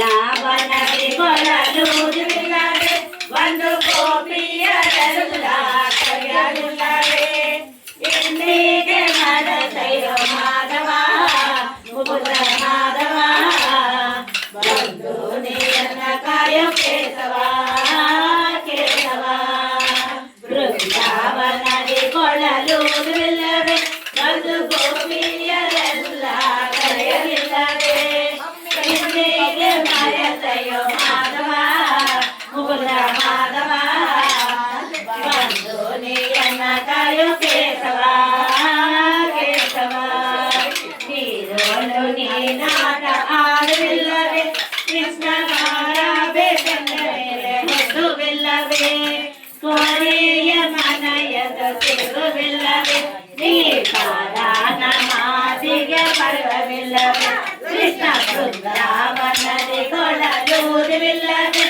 ಬೃಂದಾವನದಿ ಕೊಳಲೂದಿಲ್ಲವೇ ಒಂದು ಗೋಪಿಯರಲ್ಲ ಕರೆಯಲಿಲ್ಲವೇ ಇನ್ನೀಗೆ ಮಾಡದೆಯೋ ಮಾಧವ ಮುಕುಂದ ಮಾಧವ ಬಂದು ನೀರನ್ನ ಕಾಯೋ ಕೇಶವ ಕೇಶವ ಬೃಂದಾವನದಿ ಕೊಳಲೂದಿಲ್ಲವೇ ಒಂದು ಗೋಪಿಯರಲ್ಲ ಕರೆಯಲಿಲ್ಲವೇ ಇನ್ನೀಗೆ ಮಾಡದೆಯೋ ಮಾಧವ ಮುಕುಂದ ಮಾಧವ ಬಂದು ನೀರನ್ನ ಕಾಯೋ ಕೇಶವ ಕೇಶವ ನೀರೊಂದು ನೀನಾಟ ಆಡಲಿಲ್ಲವೇ ಕೃಷ್ಣಗಾರ ಬೇಕಂದ ಮೇಲೆ ಹೊಸುವಿಲ್ಲವೇ ಕೊನೆಯ ಮನೆಯದ ತಿರುವಿಲ್ಲವೇ ನೀ ಪಾದಾನ ಮಾತಿಗೆ ಬರವಿಲ್ಲವೇ ಕೃಷ್ಣ ಬೃಂದಾವನದಿ ಕೊಳಲೂದಿಲ್ಲವೇ